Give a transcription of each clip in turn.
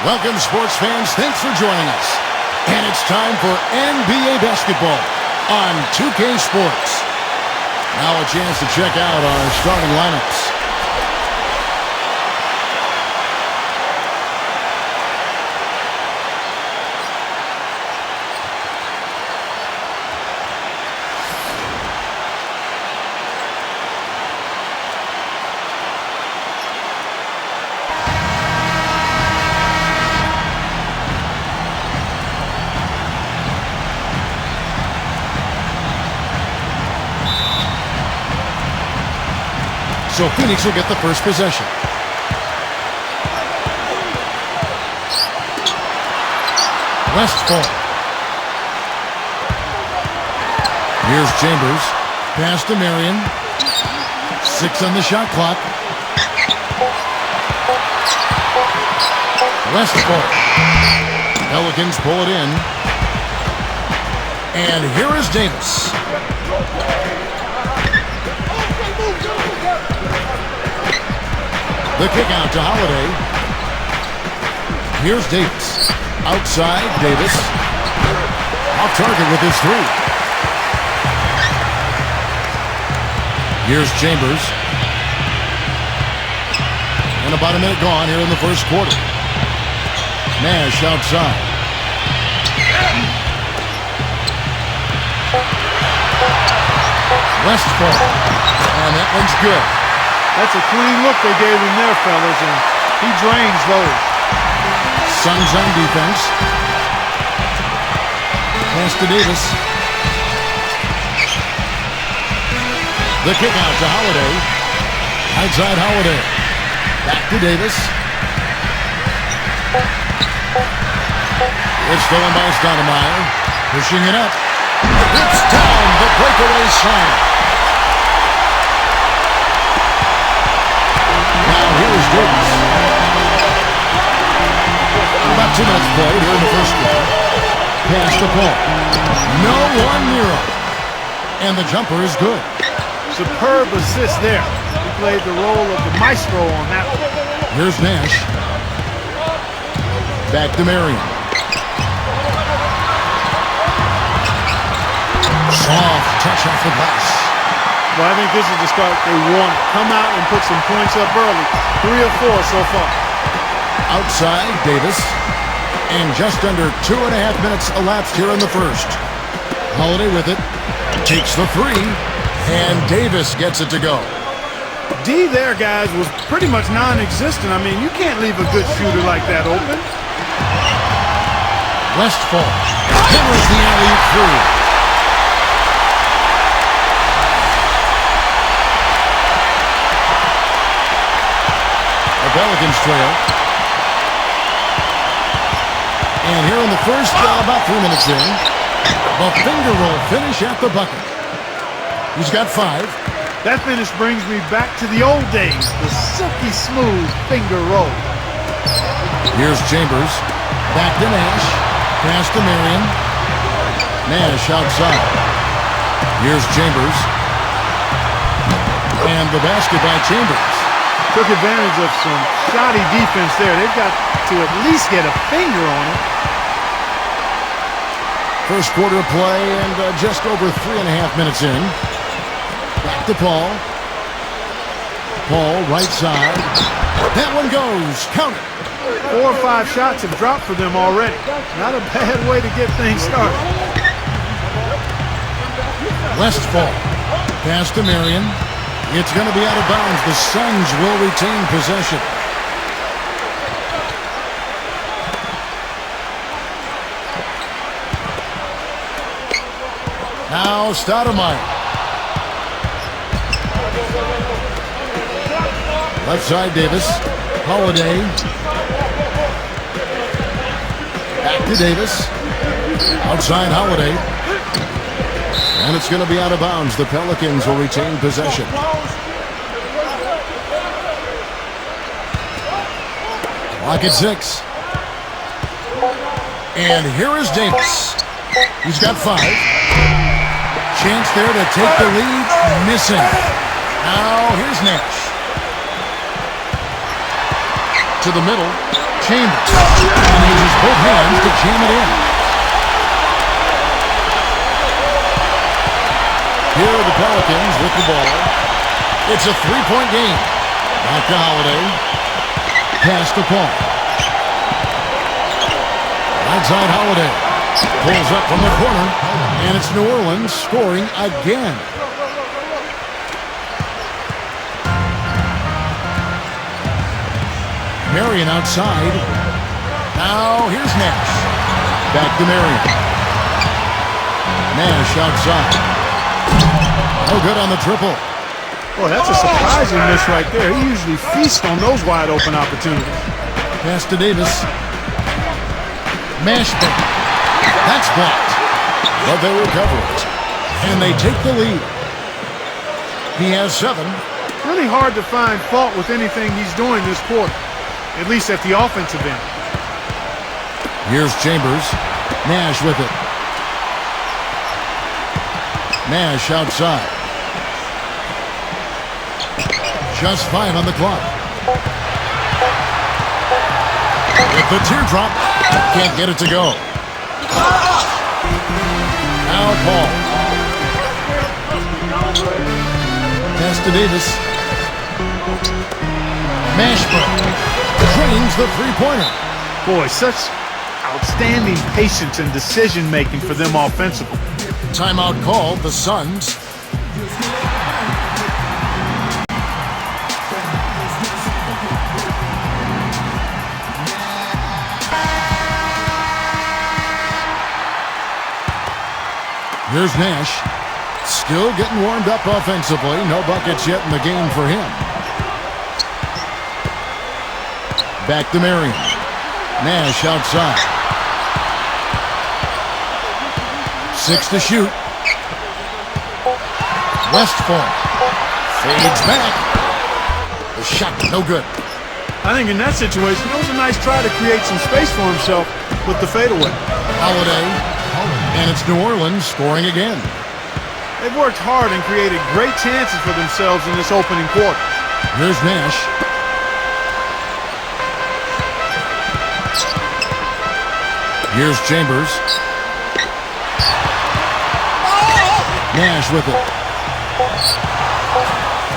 Welcome, sports fans. Thanks for joining us. And it's time for NBA basketball on 2K Sports. Now a chance to check out our starting lineups. So Phoenix will get the first possession. Westfall. Here's Chambers. Pass to Marion. 6 on the shot clock. Westfall. Pelicans pull it in. And here is Davis. The kick out to Holiday. Here's Davis. Outside, Davis. Off target with his 3. Here's Chambers. And about a minute gone here in the first quarter. Nash outside. Westfall. And that one's good. That's a clean look they gave him there, fellas, and he drains those. Suns on defense. Pass to Davis. The kick out to Holiday. Outside Holiday. Back to Davis. It's stolen by Stoudemire. Pushing it up. It's down. The breakaway slam. Here's Davis. About 2 minutes played here in the first quarter. Pass to Paul. No one near him. And the jumper is good. Superb assist there. He played the role of the maestro on that one. Here's Nash. Back to Marion. Soft touch off the glass. Well, I think this is the start they wanted. Come out and put some points up early. 3 or 4 so far. Outside, Davis. And just under 2.5 minutes elapsed here in the first. Holiday with it. Takes the 3. And Davis gets it to go. D there, guys, was pretty much non-existent. I mean, you can't leave a good shooter like that open. Westfall. Hammers the alley-oop through. Pelicans trail. And here in the first, about 3 minutes in, the finger roll finish at the bucket. He's got 5. That finish brings me back to the old days, the silky smooth finger roll. Here's Chambers. Back to Nash. Pass to Marion. Nash outside. Here's Chambers. And the basket by Chambers. Took advantage of some shoddy defense there. They've got to at least get a finger on it. First quarter of play and just over 3.5 minutes in. Back to Paul. Paul, right side. That one goes. Count it. 4 or 5 shots have dropped for them already. Not a bad way to get things started. Westfall. Pass to Marion. It's going to be out of bounds. The Suns will retain possession. Now Stoudemire. Left side Davis. Holiday. Back to Davis. Outside Holiday. And it's going to be out of bounds. The Pelicans will retain possession. Clock at 6. And here is Davis. He's got 5. Chance there to take the lead. Missing. Now here's Nash. To to the middle. Chambers. And he uses both hands to jam it in. Here are the Pelicans with the ball. It's a three-point game. Back to Holiday. Pass to Paul. Right side Holiday. Pulls up from the corner. And it's New Orleans scoring again. Marion outside. Now here's Nash. Back to Marion. Nash outside. No good on the triple. Boy, that's a surprising miss right there. He usually feasts on those wide open opportunities. Pass to Davis. Mashburn. That's blocked. But they recover it. And they take the lead. He has 7. Really hard to find fault with anything he's doing this quarter. At least at the offensive end. Here's Chambers. Nash with it. Nash outside. Just 5 on the clock. With the teardrop. Can't get it to go. Now Paul. Pass to Davis. Mashburn. Drains the three-pointer. Boy, such outstanding patience and decision-making for them offensively. Timeout called, the Suns. Here's Nash. Still getting warmed up offensively. No buckets yet in the game for him. Back to Marion. Nash outside. 6 to shoot. Westfall. Fades back. The shot, no good. I think in that situation, it was a nice try to create some space for himself with the fadeaway. Holiday. And it's New Orleans scoring again. They've worked hard and created great chances for themselves in this opening quarter. Here's Nash. Here's Chambers. Nash with it.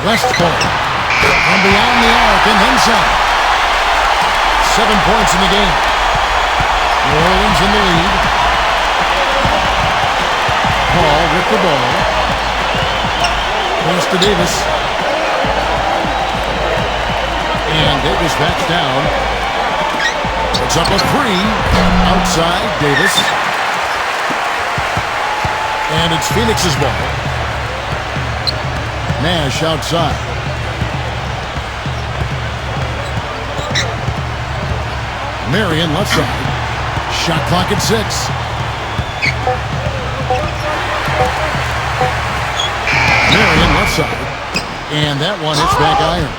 Westfall. From beyond the arc and then some. 7 points in the game. New Orleans in the lead. Paul with the ball. Pass to Davis. And Davis backs down. Puts up a 3. Outside, Davis. And it's Phoenix's ball. Nash outside. Marion left side. Shot clock at 6. Marion left side. And that one hits back iron.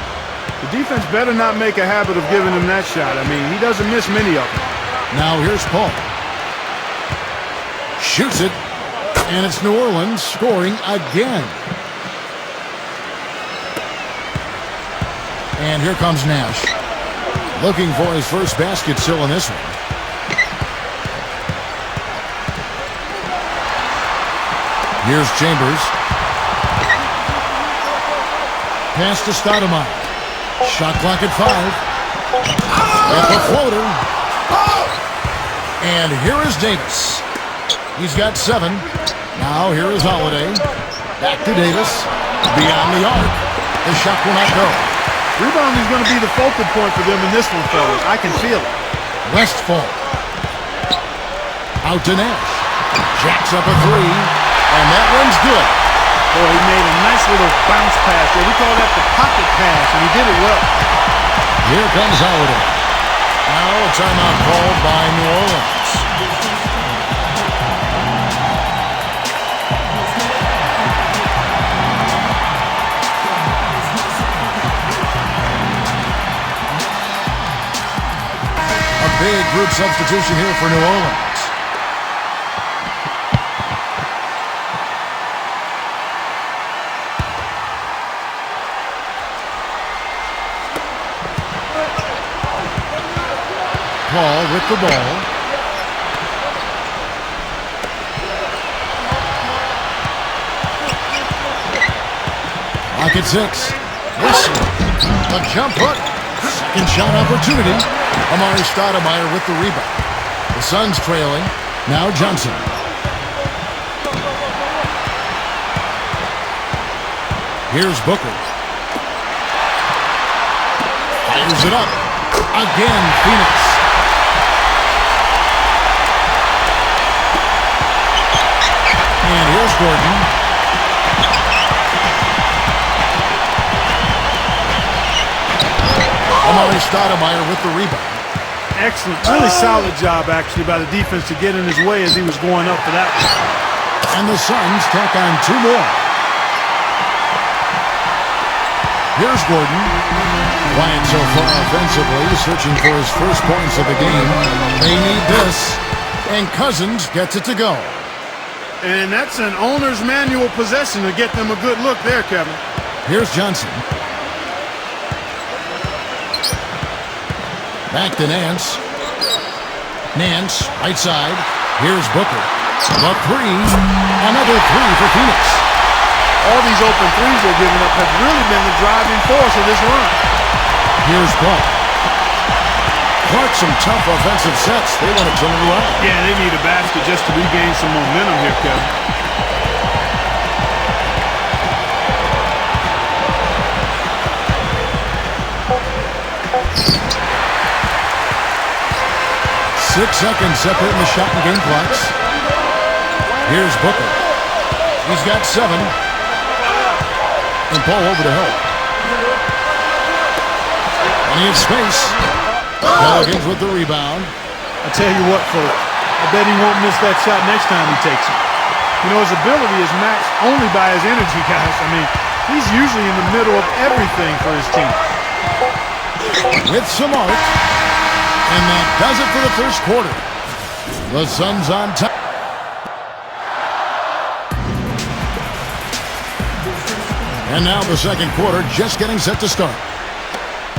The defense better not make a habit of giving him that shot. I mean, he doesn't miss many of them. Now here's Paul. Shoots it. And it's New Orleans scoring again. And here comes Nash. Looking for his first basket still in this one. Here's Chambers. Pass to Stoudemire. Shot clock at 5. With the floater. And here is Davis. He's got 7. Now here is Holiday. Back to Davis. Beyond the arc. The shot will not go. Rebounding is going to be the focal point for them in this one, fellas. I can feel it. Westfall. Out to Nash. Jacks up a 3. And that one's good. Boy, he made a nice little bounce pass there. We call that the pocket pass, and he did it well. Here comes Holiday. Now a timeout called by New Orleans. A big group substitution here for New Orleans. Paul with the ball. Lock at 6. Wesley. A jump hook. Second shot opportunity. Amari Stoudemire with the rebound. The Suns trailing. Now Johnson. Here's Booker. Fires it up. Again, Phoenix. And here's Gordon. Amari Stoudemire with the rebound. Excellent. Really solid job, actually, by the defense to get in his way as he was going up for that one. And the Suns tack on 2 more. Here's Gordon. Quiet so far offensively, searching for his first points of the game. They need this. And Cousins gets it to go. And that's an owner's manual possession to get them a good look there, Kevin. Here's Johnson. Back to Nance. Nance, right side. Here's Booker. The 3. Another 3 for Phoenix. All these open threes they're giving up have really been the driving force of this run. Here's Paul. Clark, some tough offensive sets. They want to turn it around. Yeah, they need a basket just to regain some momentum here, Kevin. Six seconds separating the shot and game clocks. Here's Booker. He's got 7. And Paul over to help. Plenty of space. Pelicans with the rebound. I tell you what, folks, I bet he won't miss that shot next time he takes it. You know, his ability is matched only by his energy, guys. I mean, he's usually in the middle of everything for his team. With some arc. And that does it for the first quarter. The Suns on top. And now the second quarter just getting set to start.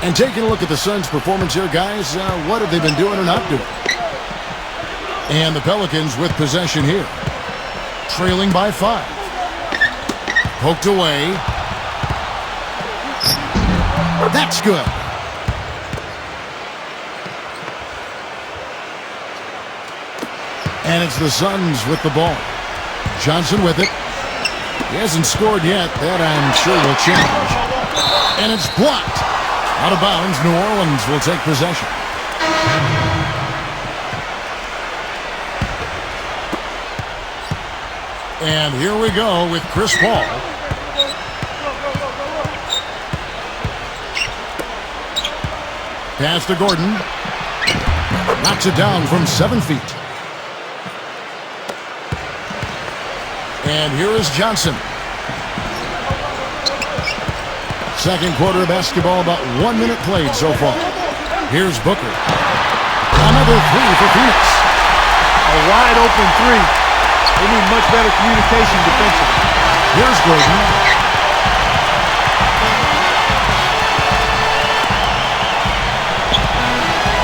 And taking a look at the Suns' performance here, guys, what have they been doing or not doing? And the Pelicans with possession here. Trailing by 5. Poked away. That's good. And it's the Suns with the ball. Johnson with it. He hasn't scored yet. That, I'm sure, will change. And it's blocked. Out of bounds, New Orleans will take possession. And here we go with Chris Paul. Pass to Gordon. Knocks it down from 7 feet. And here is Johnson. Second quarter of basketball, about 1 minute played so far. Here's Booker. Another 3 for Phoenix. A wide open 3. They need much better communication defensively. Here's Gordon.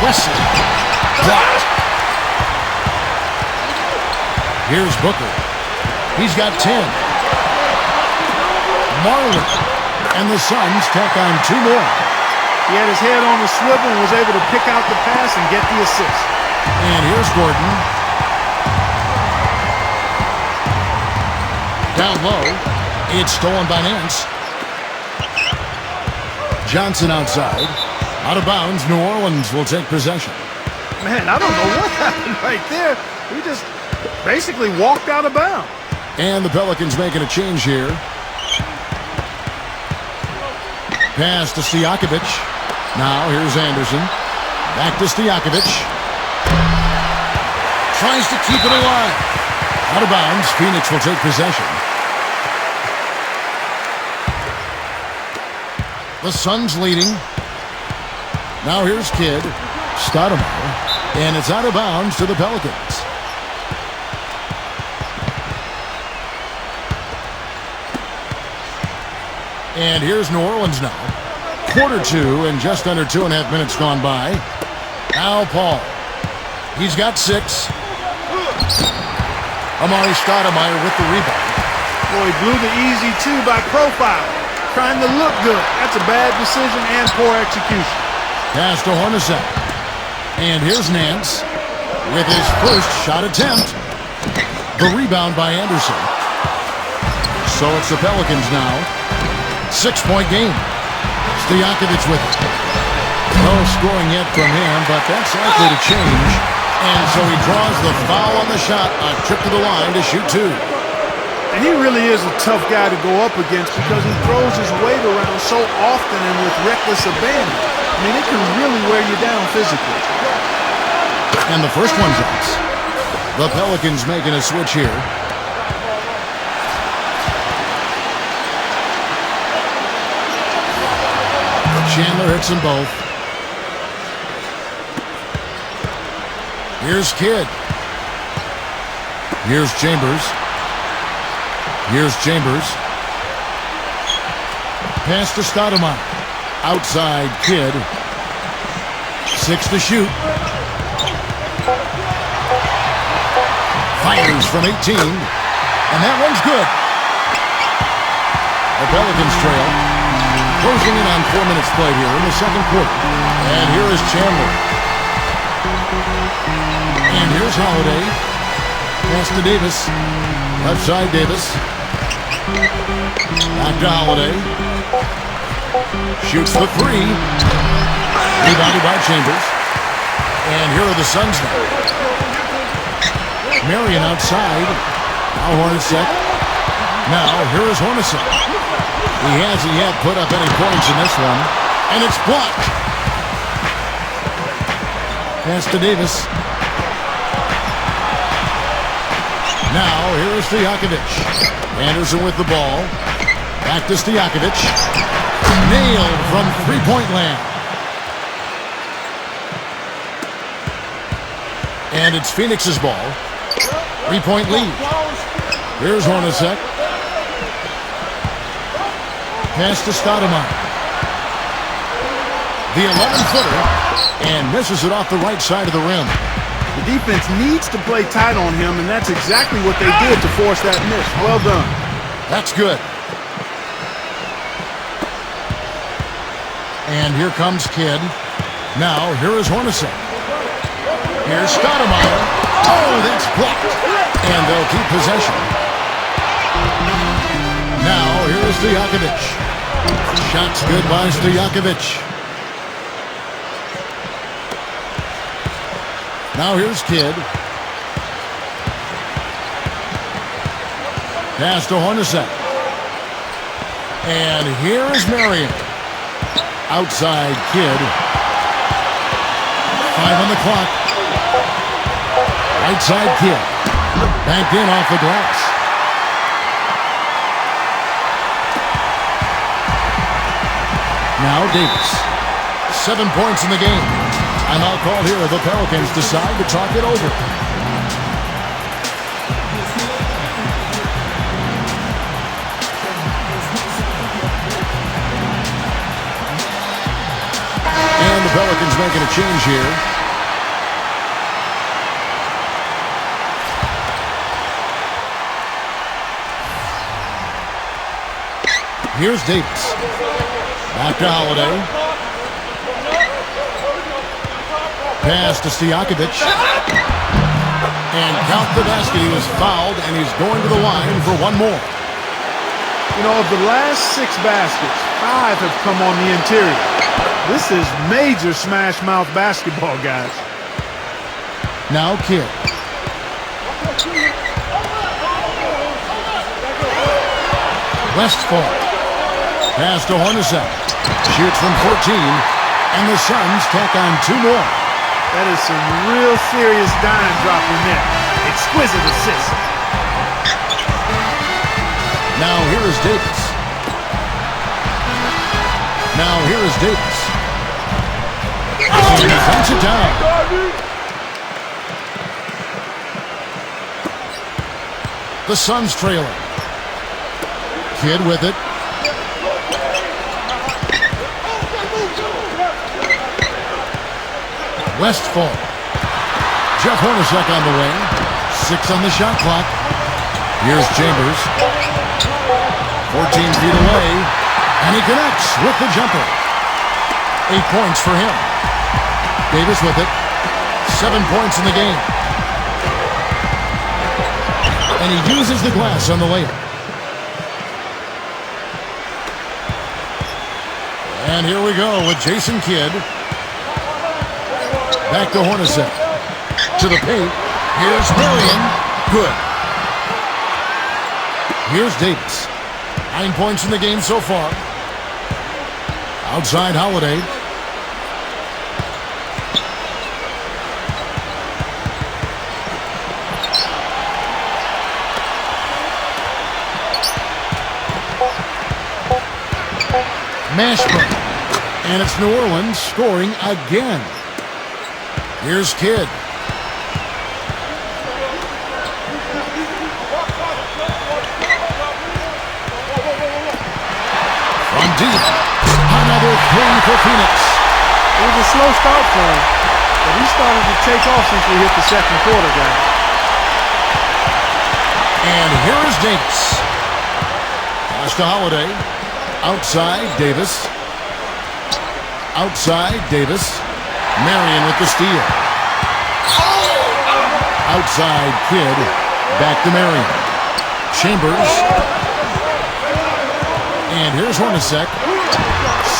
Wesley. Blocked. Here's Booker. He's got 10. Marlon. And the Suns tack on 2 more. He had his head on the swivel and was able to pick out the pass and get the assist. And here's Gordon. Down low. It's stolen by Nance. Johnson outside. Out of bounds. New Orleans will take possession. Man, I don't know what happened right there. He just basically walked out of bounds. And the Pelicans making a change here. Pass to Stojakovic. Now here's Anderson. Back to Stojakovic. Tries to keep it alive. Out of bounds. Phoenix will take possession. The Suns leading. Now here's Kidd. Stoudemire. And it's out of bounds to the Pelicans. And here's New Orleans now. Quarter 2 and just under 2.5 minutes gone by. Now Paul. He's got 6. Amari Stoudemire with the rebound. Boy, he blew the easy 2 by profile. Trying to look good. That's a bad decision and poor execution. Pass to Hornacek. And here's Nance with his first shot attempt. The rebound by Anderson. So it's the Pelicans now. 6-point game. Stojakovic with it. No scoring yet from him, but that's likely to change. And so he draws the foul on the shot. A trip to the line to shoot 2. And he really is a tough guy to go up against because he throws his weight around so often and with reckless abandon. I mean, it can really wear you down physically. And the first one drops. The Pelicans making a switch here. Chandler hits them both. Here's Kidd. Here's Chambers. Here's Chambers. Pass to Stoudemire. Outside Kidd. 6 to shoot. Fires from 18. And that one's good. The Pelicans trail. Closing in on 4 minutes played here in the second quarter. And here is Chandler. And here's Holiday. Pass to Davis. Left side Davis. Back to Holiday. Shoots the 3. Rebounded by Chambers. And here are the Suns now. Marion outside. Now Hornacek. Now here is Hornacek. He hasn't yet put up any points in this one. And it's blocked. Pass to Davis. Now here is Stojakovic. Anderson with the ball. Back to Stojakovic. Nailed from three-point land. And it's Phoenix's ball. 3-point lead. Here's Hornacek. Pass to Stoudemire. The 11-footer. And misses it off the right side of the rim. The defense needs to play tight on him, and that's exactly what they did to force that miss. Well done. That's good. And here comes Kidd. Now, here is Hornacek. Here's Stoudemire. Oh, that's blocked. And they'll keep possession. Now, here is Stojakovic. Shots good by Stojakovic. Now here's Kidd. Pass to Hornacek. And here is Marion. Outside Kidd. 5 on the clock. Right side Kidd. Banked in off the glass. Now Davis. 7 points in the game. Timeout call here. The Pelicans decide to talk it over. And the Pelicans making a change here. Here's Davis. Back to Holiday. Pass to Stojakovic. And count the basket. He was fouled, and he's going to the line for one more. You know, of the last 6 baskets, 5 have come on the interior. This is major smash mouth basketball, guys. Now Kidd. Westfall. Pass to Hornacek. Shoots from 14, and the Suns tack on 2 more. That is some real serious dime dropping there. Exquisite assist. Now here is Davis. Now here is Davis. And he dumps it down. The Suns trailing. Kidd with it. Westfall. Jeff Hornacek on the way. 6 on the shot clock. Here's Chambers. 14 feet away. And he connects with the jumper. 8 points for him. Davis with it. 7 points in the game. And he uses the glass on the layup. And here we go with Jason Kidd. Back to Hornacek. To the paint. Here's Marion. Good. Here's Davis. 9 points in the game so far. Outside Holiday. Mashburn. And it's New Orleans scoring again. Here's Kidd. From deep. Another 3 for Phoenix. It was a slow start for him, but he started to take off since we hit the second quarter, guys. And here is Davis. Pass to Holiday. Outside Davis. Outside Davis. Marion with the steal. Outside Kidd. Back to Marion. Chambers. And here's Hornacek.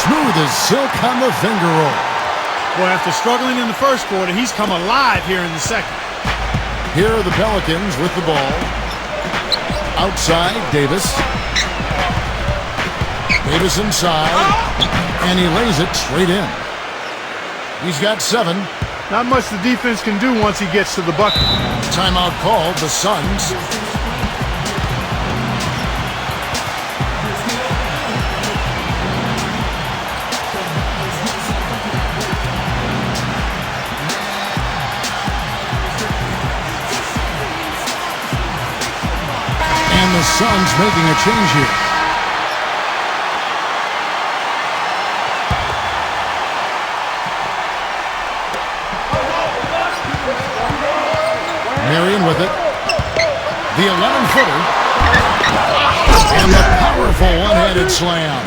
Smooth as silk on the finger roll. Boy, after struggling in the first quarter, he's come alive here in the second. Here are the Pelicans with the ball. Outside Davis. Davis inside. And he lays it straight in. He's got 7. Not much the defense can do once he gets to the bucket. Timeout called, the Suns. And the Suns making a change here. Marion with it. The 11-footer. And the powerful one-handed slam.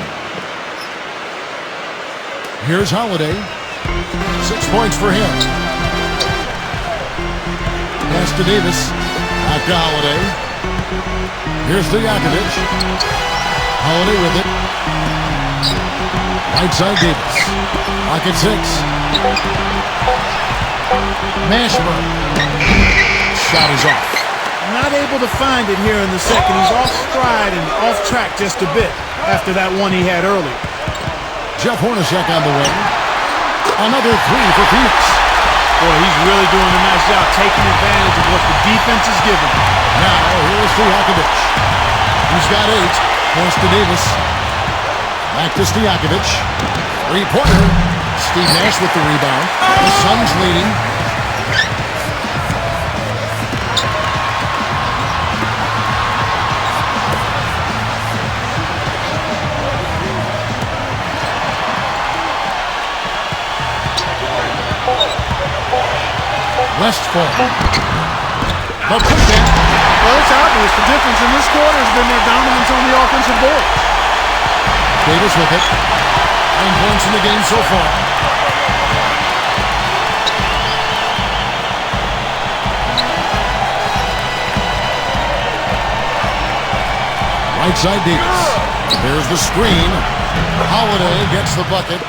Here's Holiday. 6 points for him. Pass to Davis. Back to Holiday. Here's Stojakovic. Holiday with it. Right side Davis. Pocket 6. Mashburn. Shot is off. Not able to find it here in the second. He's off stride and off track just a bit after that one he had earlier. Jeff Hornacek on the way. Another 3 for Phoenix. Boy, he's really doing a nice job taking advantage of what the defense is giving. Now, here's Stojakovic. He's got 8. Pass to Davis. Back to Stojakovic. 3-pointer. Steve Nash with the rebound. The Suns leading. Westfall. But putback. Well, it's obvious. The difference in this quarter has been their dominance on the offensive board. Davis with it. 9 points in the game so far. Right side Davis. There's the screen. Holiday gets the bucket.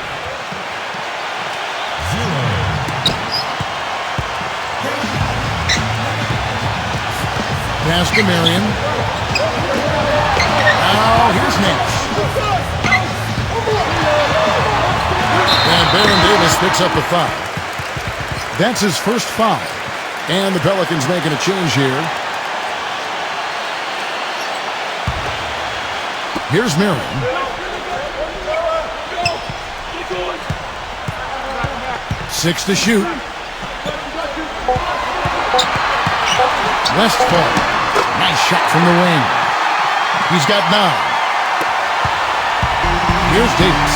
Pass to Marion. Now here's Nash. And Baron Davis picks up the foul. That's his first foul. And the Pelicans making a change here. Here's Marion. Six to shoot. Westfall. Nice shot from the wing. He's got 9. Here's Davis.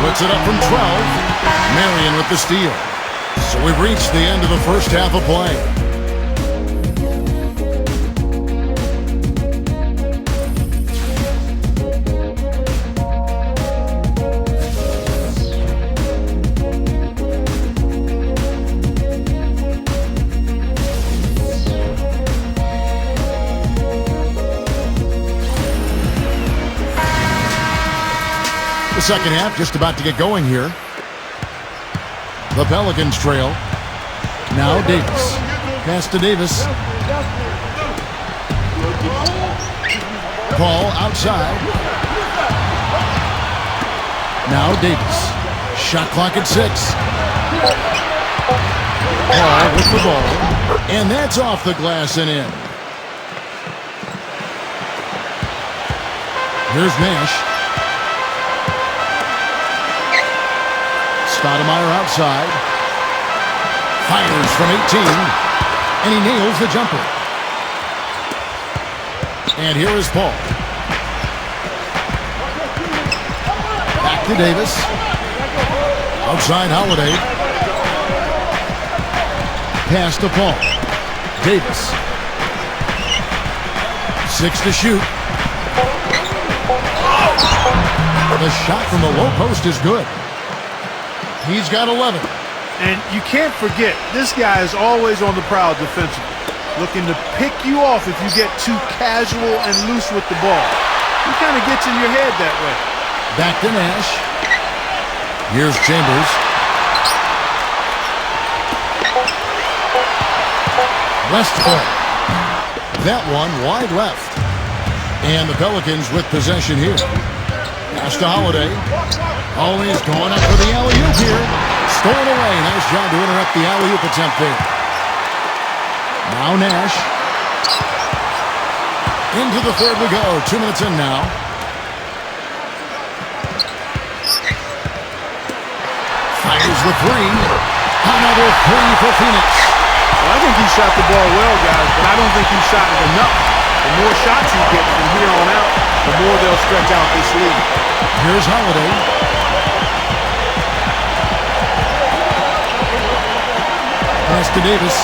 Puts it up from 12. Marion with the steal. So we've reached the end of the first half of play. The second half just about to get going here. The Pelicans trail. Now Davis. Pass to Davis. Ball outside. Now Davis. Shot clock at 6. Paul with the ball. And that's off the glass and in. Here's Nash. Stoudemire outside. Fires from 18. And he nails the jumper. And here is Paul. Back to Davis. Outside Holiday. Pass to Paul. Davis. 6 to shoot. The shot from the low post is good. He's got 11. And you can't forget, this guy is always on the prowl defensively, looking to pick you off if you get too casual and loose with the ball. He kind of gets in your head that way. Back to Nash. Here's Chambers. Westfall. That one wide left. And the Pelicans with possession here. Pass to Holiday. Always going up for the alley-oop here. Stolen away. Nice job to interrupt the alley-oop attempt there. Now Nash. Into the third we go. 2 minutes in now. Fires the three. Another three for Phoenix. Well, I think he shot the ball well, guys, but I don't think he shot it enough. The more shots he gets from here on out, the more they'll stretch out this lead. Here's Holiday. Pass to Davis.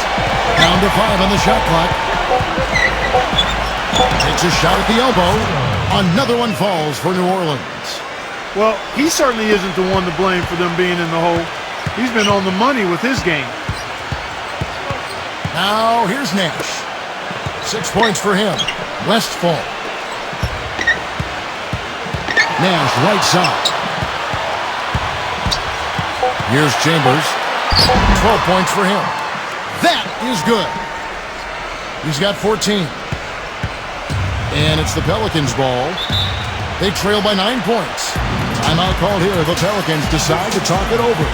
Down to 5 on the shot clock. Takes a shot at the elbow. Another one falls for New Orleans. Well, he certainly isn't the one to blame for them being in the hole. He's been on the money with his game. Now here's Nash. 6 points for him. Westfall. Nash right side. Here's Chambers. 12 points for him. That is good. He's got 14. And it's the Pelicans' ball. They trail by 9 points. Timeout called here. The Pelicans decide to talk it over.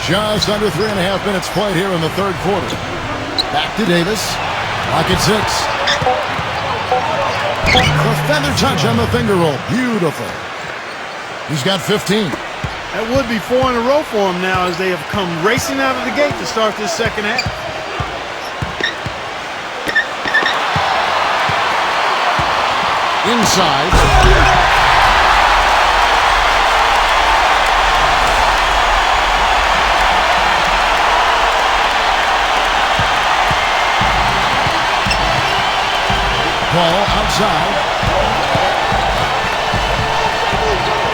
Just under 3.5 minutes played here in the third quarter. Back to Davis. Clock at 6. The feather touch on the finger roll. Beautiful. He's got 15. That would be 4 in a row for him now as they have come racing out of the gate to start this second half. Inside. Ball outside.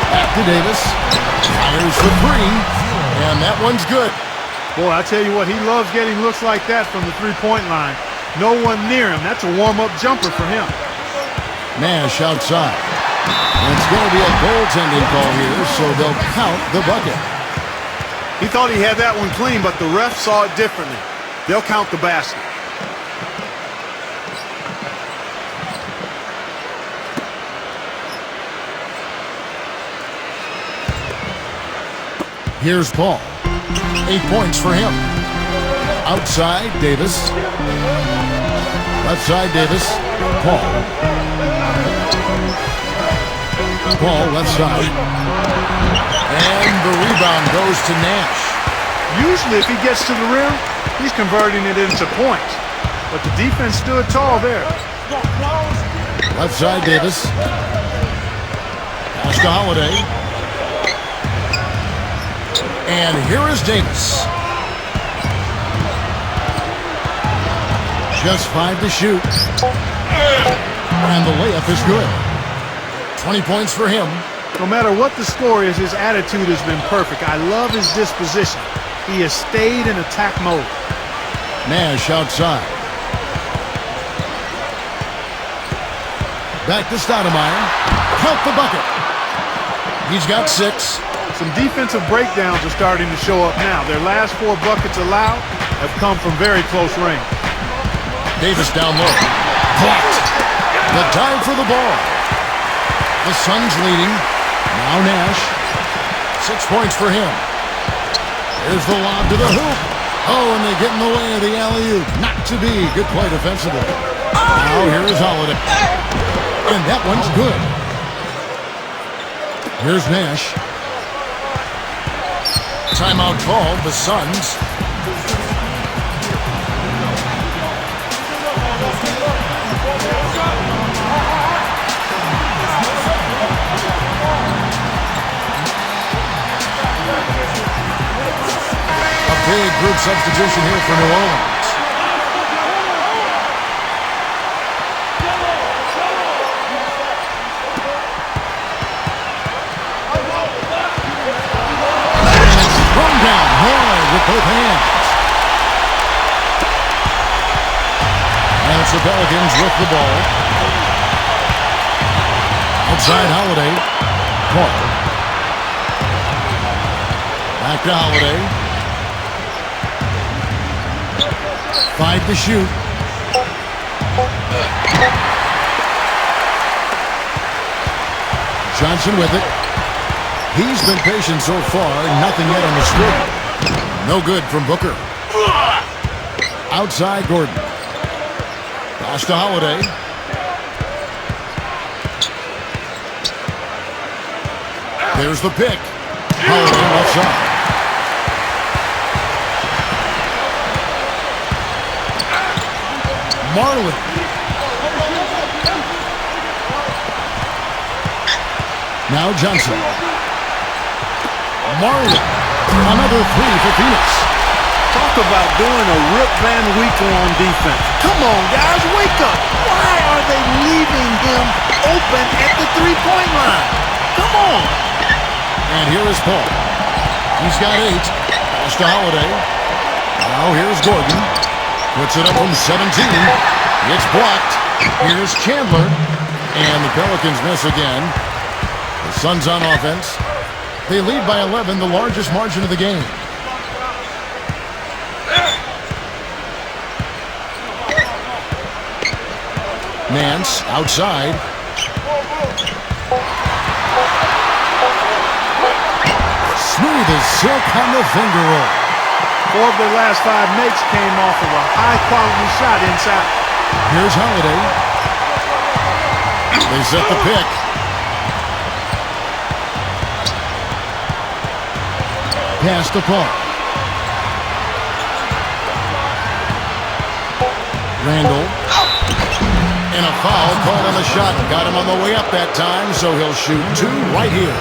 Back to Davis. Fires for 3. And that one's good. Boy, I tell you what, he loves getting looks like that from the three-point line. No one near him. That's a warm-up jumper for him. Nash outside. And it's going to be a goaltending call here, so they'll count the bucket. He thought he had that one clean, but the ref saw it differently. They'll count the basket. Here's Paul. 8 points for him. Outside, Davis. Left side, Davis. Paul. Paul, left side. And the rebound goes to Nash. Usually if he gets to the rim, he's converting it into points. But the defense stood tall there. Left side, Davis. Pass to Holiday. And here is Davis. Just 5 to shoot. And the layup is good. 20 points for him. No matter what the score is, his attitude has been perfect. I love his disposition. He has stayed in attack mode. Nash outside. Back to Stoudemire. Count the bucket. He's got 6. Some defensive breakdowns are starting to show up now. Their last 4 buckets allowed have come from very close range. Davis down low. Blocked. The dive for the ball. The Suns leading. Now Nash. 6 points for him. Here's the lob to the hoop. Oh, and they get in the way of the alley-oop. Not to be. Good play defensively. Now here is Holiday. And that one's good. Here's Nash. Timeout called, the Suns. A big group substitution here for New Orleans. With both hands. And it's the Pelicans with the ball. Outside Holiday. Paul. Back to Holiday. 5 to shoot. Johnson with it. He's been patient so far. Nothing yet on the scoreboard. No good from Booker. Outside Gordon. Pass to Holiday. There's the pick. Holiday left side. Marlin. Now Johnson. Marlin. Another 3 for Phoenix. Talk about doing a Rip Van Winkle on defense. Come on, guys, wake up. Why are they leaving him open at the three-point line? Come on. And here is Paul. He's got 8. Pass to Holiday. Now here's Gordon. Puts it up from 17. It's blocked. Here's Chandler. And the Pelicans miss again. The Suns on offense. They lead by 11, the largest margin of the game. Nance outside. Smooth as silk on the finger roll. 4 of their last 5 makes came off of a high-quality shot inside. Here's Holiday. They set the pick. Pass to Paul. Randall. And a foul called on the shot. Got him on the way up that time, so he'll shoot 2 right here.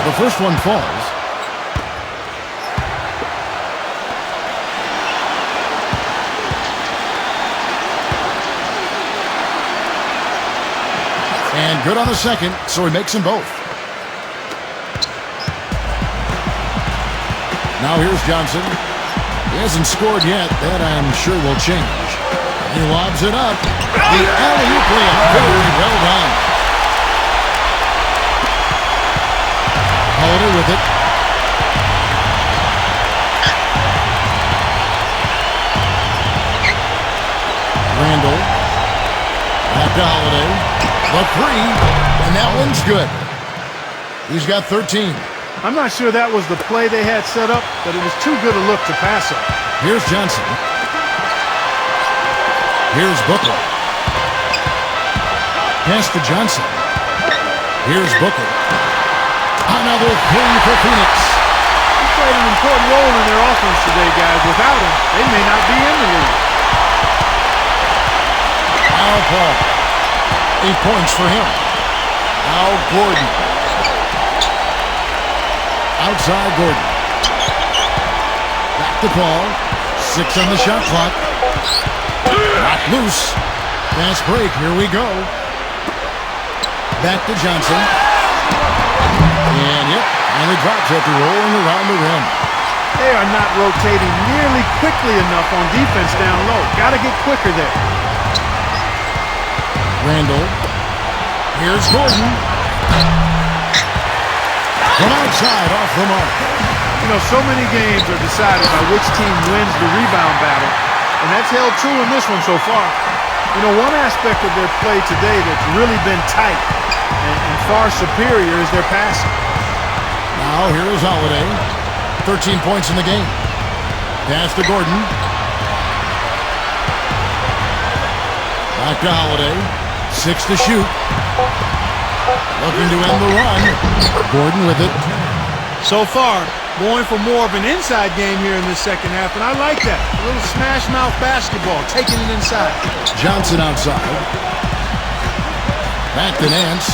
The first one falls. And good on the second, so he makes them both. Now here's Johnson. He hasn't scored yet. That I'm sure will change. He lobs it up. The alley-oop layup. Very well done. Holiday with it. Randall. Back to Holiday. The three. And that one's good. He's got 13. I'm not sure that was the play they had set up, but it was too good a look to pass up. Here's Johnson. Here's Booker. Pass to Johnson. Here's Booker. Another three for Phoenix. He played an important role in their offense today, guys. Without him, they may not be in the league. Al Paul. 8 points for him. Al Gordon. Outside Gordon. Back to Paul. 6 on the shot clock. Not loose. Fast break. Here we go. Back to Johnson. And he drops after rolling around the rim. They are not rotating nearly quickly enough on defense down low. Got to get quicker there. Randall. Here's Gordon. From outside, off the mark. You know, so many games are decided by which team wins the rebound battle, and that's held true in this one so far. You know, one aspect of their play today that's really been tight and far superior is their passing. Now, here is Holiday. 13 points in the game. Pass to Gordon. Back to Holiday. 6 to shoot. Looking to end the run. Gordon with it. So far, going for more of an inside game here in this second half, and I like that. A little smash-mouth basketball, taking it inside. Johnson outside. Back to Nance.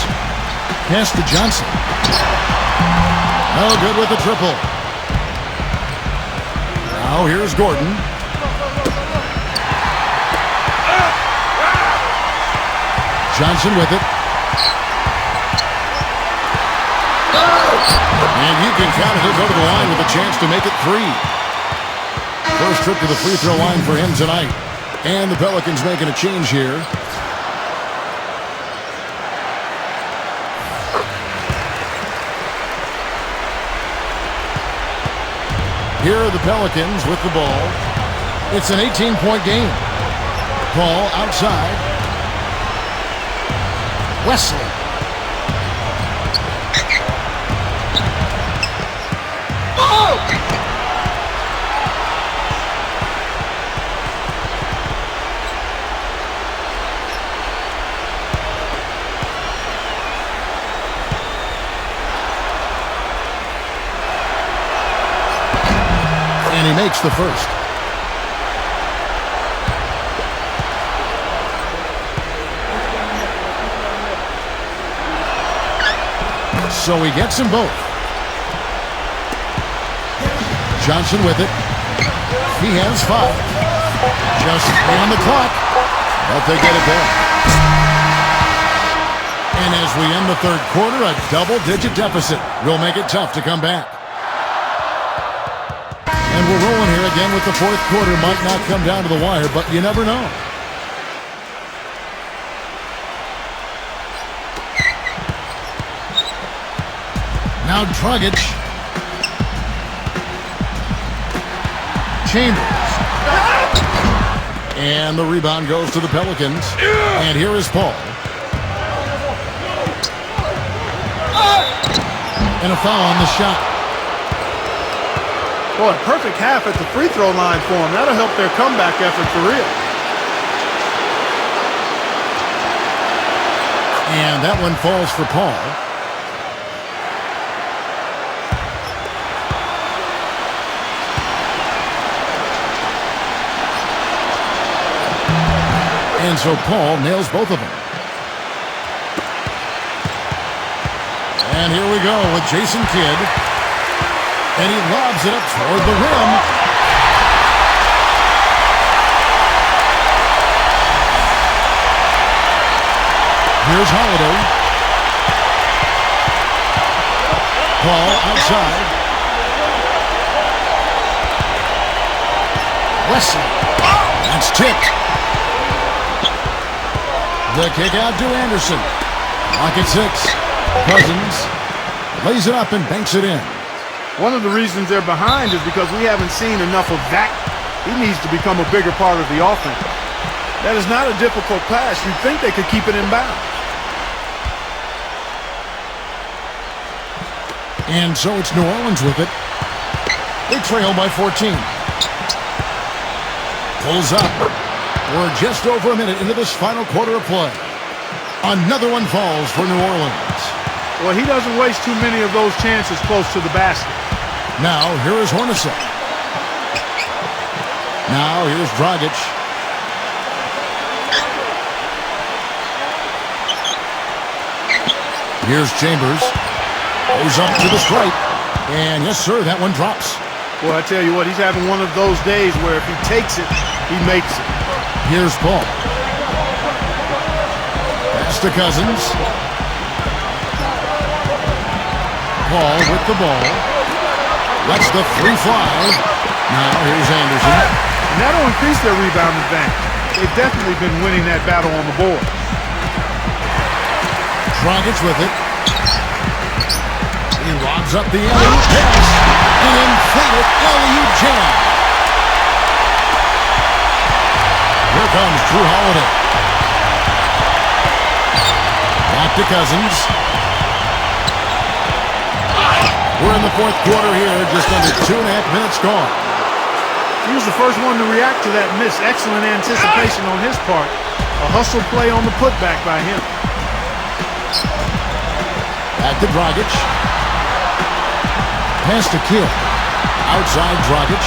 Pass to Johnson. No good with the triple. Now here's Gordon. Johnson with it. And you can count it. He'll go to the line with a chance to make it 3. First trip to the free throw line for him tonight. And the Pelicans making a change here. Here are the Pelicans with the ball. It's an 18-point game. Ball outside. Wesley. And he makes the first. So he gets them both. Johnson with it. He has 5. Just on the clock. But they get it back. And as we end the third quarter, a double-digit deficit will make it tough to come back. And we're rolling here again with the fourth quarter. Might not come down to the wire, but you never know. Now Dragic. Chambers. And the rebound goes to the Pelicans. And here is Paul. And a foul on the shot. Boy, perfect half at the free throw line for them. That'll help their comeback effort for real. And that one falls for Paul. And so Paul nails both of them. And here we go with Jason Kidd. And he lobs it up toward the rim. Here's Holiday. Paul outside. Wesley. That's tipped. The kick out to Anderson. Clock at 6. Cousins lays it up and banks it in. One of the reasons they're behind is because we haven't seen enough of that. He needs to become a bigger part of the offense. That is not a difficult pass. You'd think they could keep it in bounds. And so it's New Orleans with it. They trail by 14. Pulls up. We're just over a minute into this final quarter of play. Another one falls for New Orleans. Well, he doesn't waste too many of those chances close to the basket. Now, here is Hornacek. Now, here's Dragic. Here's Chambers. Goes up to the stripe. And yes, sir, that one drops. Well, I tell you what, he's having one of those days where if he takes it, he makes it. Here's Paul. Pass to Cousins. Paul with the ball. Lets the three fly. Now here's Anderson. And that'll increase their rebound advantage. They've definitely been winning that battle on the board. Dragic with it. He lobs up the alley-oop pass. An inflated alley-oop jam. Here comes Drew Holiday. Back to Cousins. We're in the fourth quarter here, just under 2.5 minutes gone. He was the first one to react to that miss. Excellent anticipation on his part. A hustle play on the putback by him. Back to Dragic. Pass to Kidd. Outside Dragic.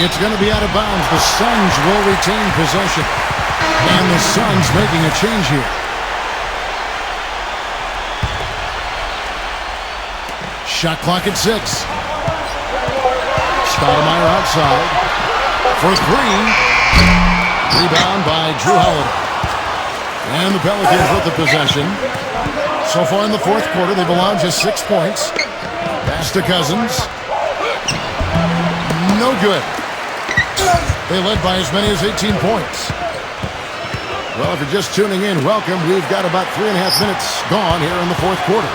It's going to be out of bounds. The Suns will retain possession. And the Suns making a change here. Shot clock at 6. Stoudemire outside. For 3. Rebound by Drew Holiday. And the Pelicans with the possession. So far in the fourth quarter, they've allowed just 6 points. Pass to Cousins. No good. They led by as many as 18 points. Well, if you're just tuning in, welcome. We've got about 3.5 minutes gone here in the fourth quarter.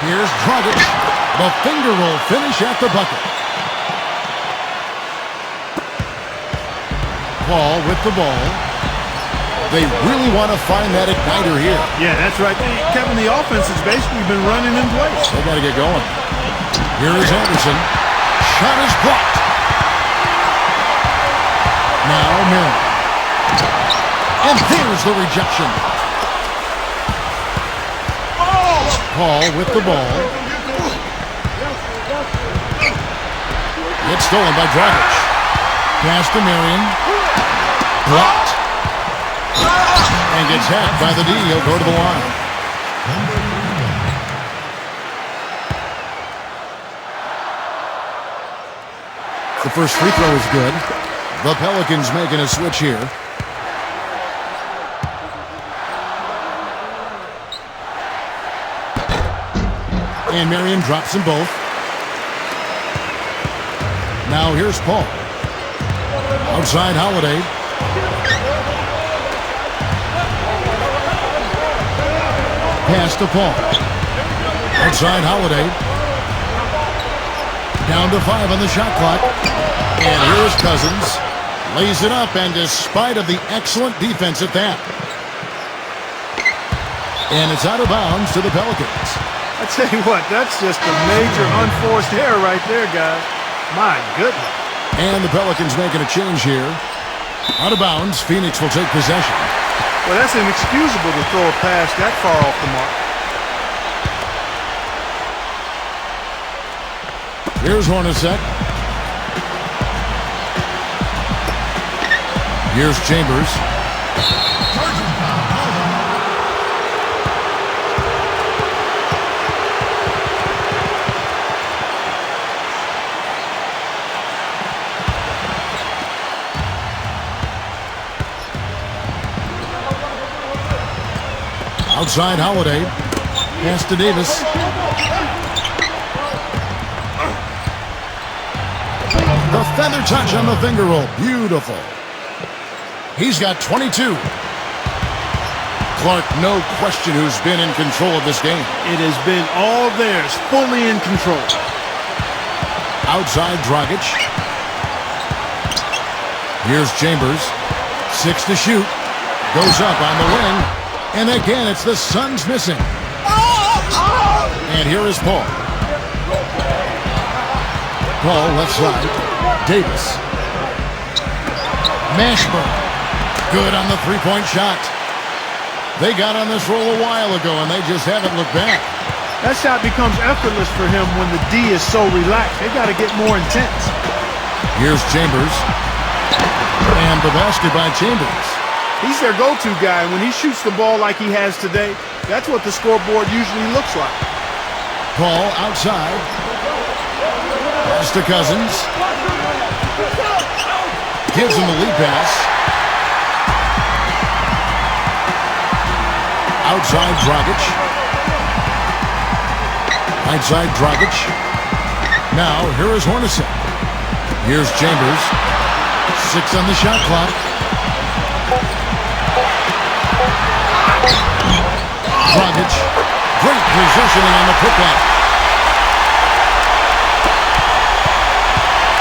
Here's Dragic. The finger roll finish at the bucket. Paul with the ball. They really want to find that igniter here. Yeah, that's right. Kevin, the offense has basically been running in place. They got to get going. Here is Anderson. Shot is blocked. Now Miller. And there's the rejection. Paul with the ball. It's stolen by Dragic. Pass to Marion. Blocked. And gets hacked by the D. He'll go to the line. The first free throw is good. The Pelicans making a switch here. And Marion drops them both. Now here's Paul. Outside Holiday. Pass to Paul. Outside Holiday. Down to 5 on the shot clock. And here's Cousins. Lays it up, and despite of the excellent defense at that. And it's out of bounds to the Pelicans. I tell you what, that's just a major unforced error right there, guys. My goodness. And the Pelicans making a change here. Out of bounds, Phoenix will take possession. Well, that's inexcusable to throw a pass that far off the mark. Here's Hornacek. Here's Chambers. Outside Holiday. Pass to Davis. The feather touch on the finger roll. Beautiful. He's got 22. Clark, no question who's been in control of this game. It has been all theirs, fully in control. Outside Dragic. Here's Chambers. 6 to shoot. Goes up on the wing. And again, it's the Suns missing. And here is Paul. Paul left side. Davis. Mashburn. Good on the three-point shot. They got on this roll a while ago, and they just haven't looked back. That shot becomes effortless for him when the D is so relaxed. They got to get more intense. Here's Chambers. And the basket by Chambers. He's their go-to guy. When he shoots the ball like he has today, that's what the scoreboard usually looks like. Paul outside. Pass to Cousins. Gives him the lead pass. Outside Dragic. Right side Dragic. Now here is Hornacek. Here's Chambers. 6 on the shot clock. Dragic. Great positioning on the putback.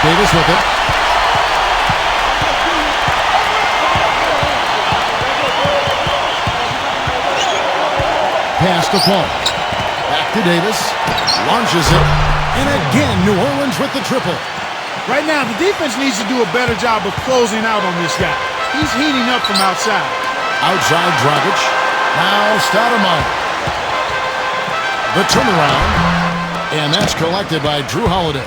Davis with it. Pass to Paul. Back to Davis. Launches it. And again, New Orleans with the triple. Right now, the defense needs to do a better job of closing out on this guy. He's heating up from outside. Outside Dragic. Now Stoudemire. The turnaround. And that's collected by Drew Holiday.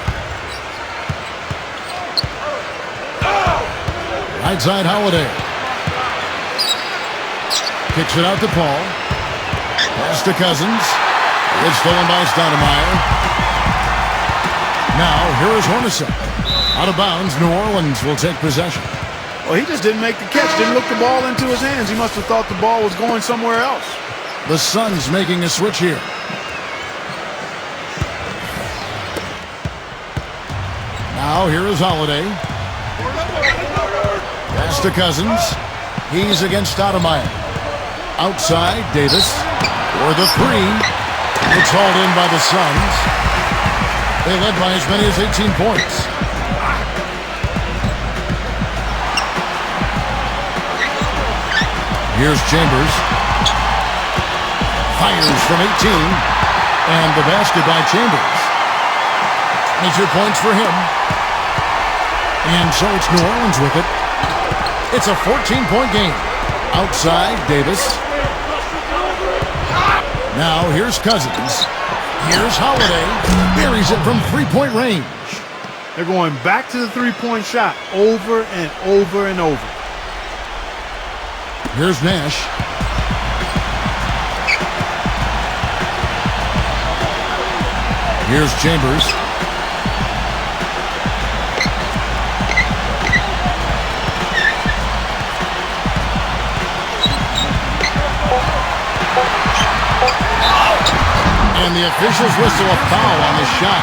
Right side Holiday. Kicks it out to Paul. Pass to Cousins. It's stolen by Stoudemire. Now, here is Hornacek. Out of bounds, New Orleans will take possession. Well, he just didn't make the catch. Didn't look the ball into his hands. He must have thought the ball was going somewhere else. The Suns making a switch here. Now, here is Holiday. Pass to Cousins. He's against Stoudemire. Outside, Davis. For the three. It's hauled in by the Suns. They led by as many as 18 points. Here's Chambers. Fires from 18. And the basket by Chambers. 22 points for him. And so it's New Orleans with it. It's a 14-point game. Outside, Davis. Now here's Cousins. Here's Holiday. Buries it from three-point range. They're going back to the three-point shot over and over and over. Here's Nash. Here's Chambers. And the officials whistle a foul on the shot.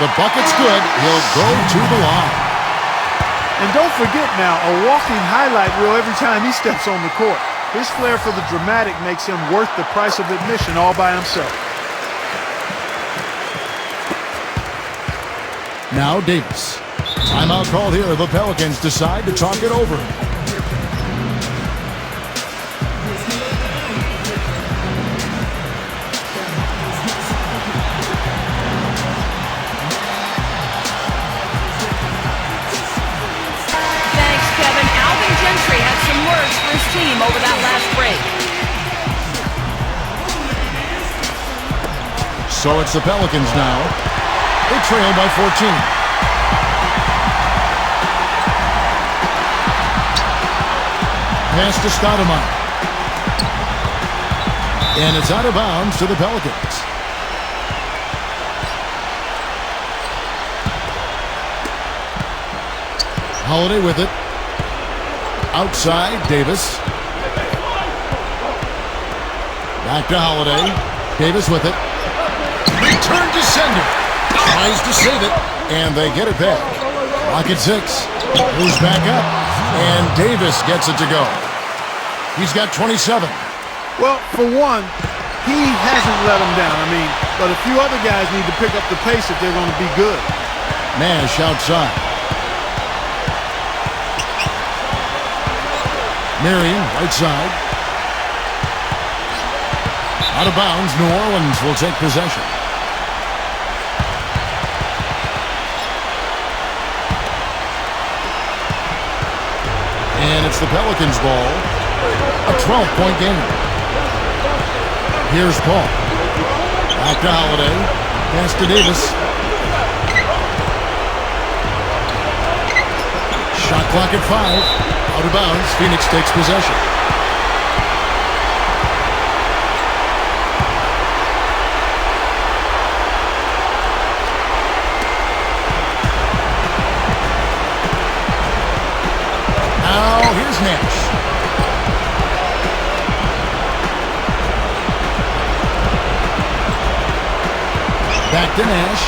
The bucket's good. He'll go to the line. And don't forget now, a walking highlight reel every time he steps on the court. His flair for the dramatic makes him worth the price of admission all by himself. Now Davis. Timeout called here. The Pelicans decide to talk it over. Over that last break. So it's the Pelicans now. They trail by 14. Pass to Stoudemire. And it's out of bounds to the Pelicans. Holiday with it. Outside, Davis. Back to Holiday. Davis with it. Return to sender. Tries to save it. And they get it back. Clock at 6. Moves back up. And Davis gets it to go. He's got 27. Well, for one, he hasn't let him down. But a few other guys need to pick up the pace if they're going to be good. Nash outside. Marion, right side. Out of bounds, New Orleans will take possession. And it's the Pelicans' ball. A 12-point game. Here's Paul. Back to Holiday. Pass to Davis. Shot clock at 5. Out of bounds. Phoenix takes possession. Now here's Nash. Back to Nash.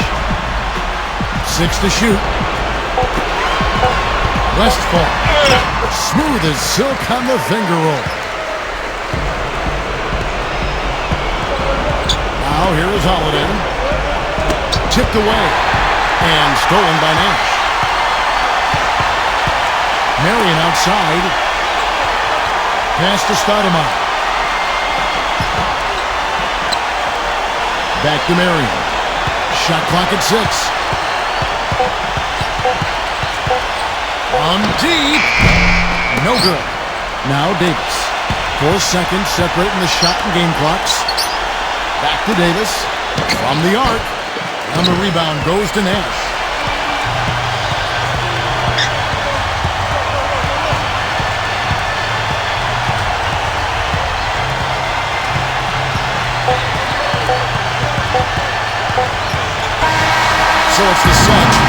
6 to shoot. Westfall. Smooth as silk on the finger roll. Now here is Holiday. Tipped away. And stolen by Nash. Marion outside. Pass to Stoudemire. Back to Marion. Shot clock at 6. On deep. No good. Now Davis. 4 seconds separating the shot and game clocks. Back to Davis. From the arc. And the rebound goes to Nash. So it's the Suns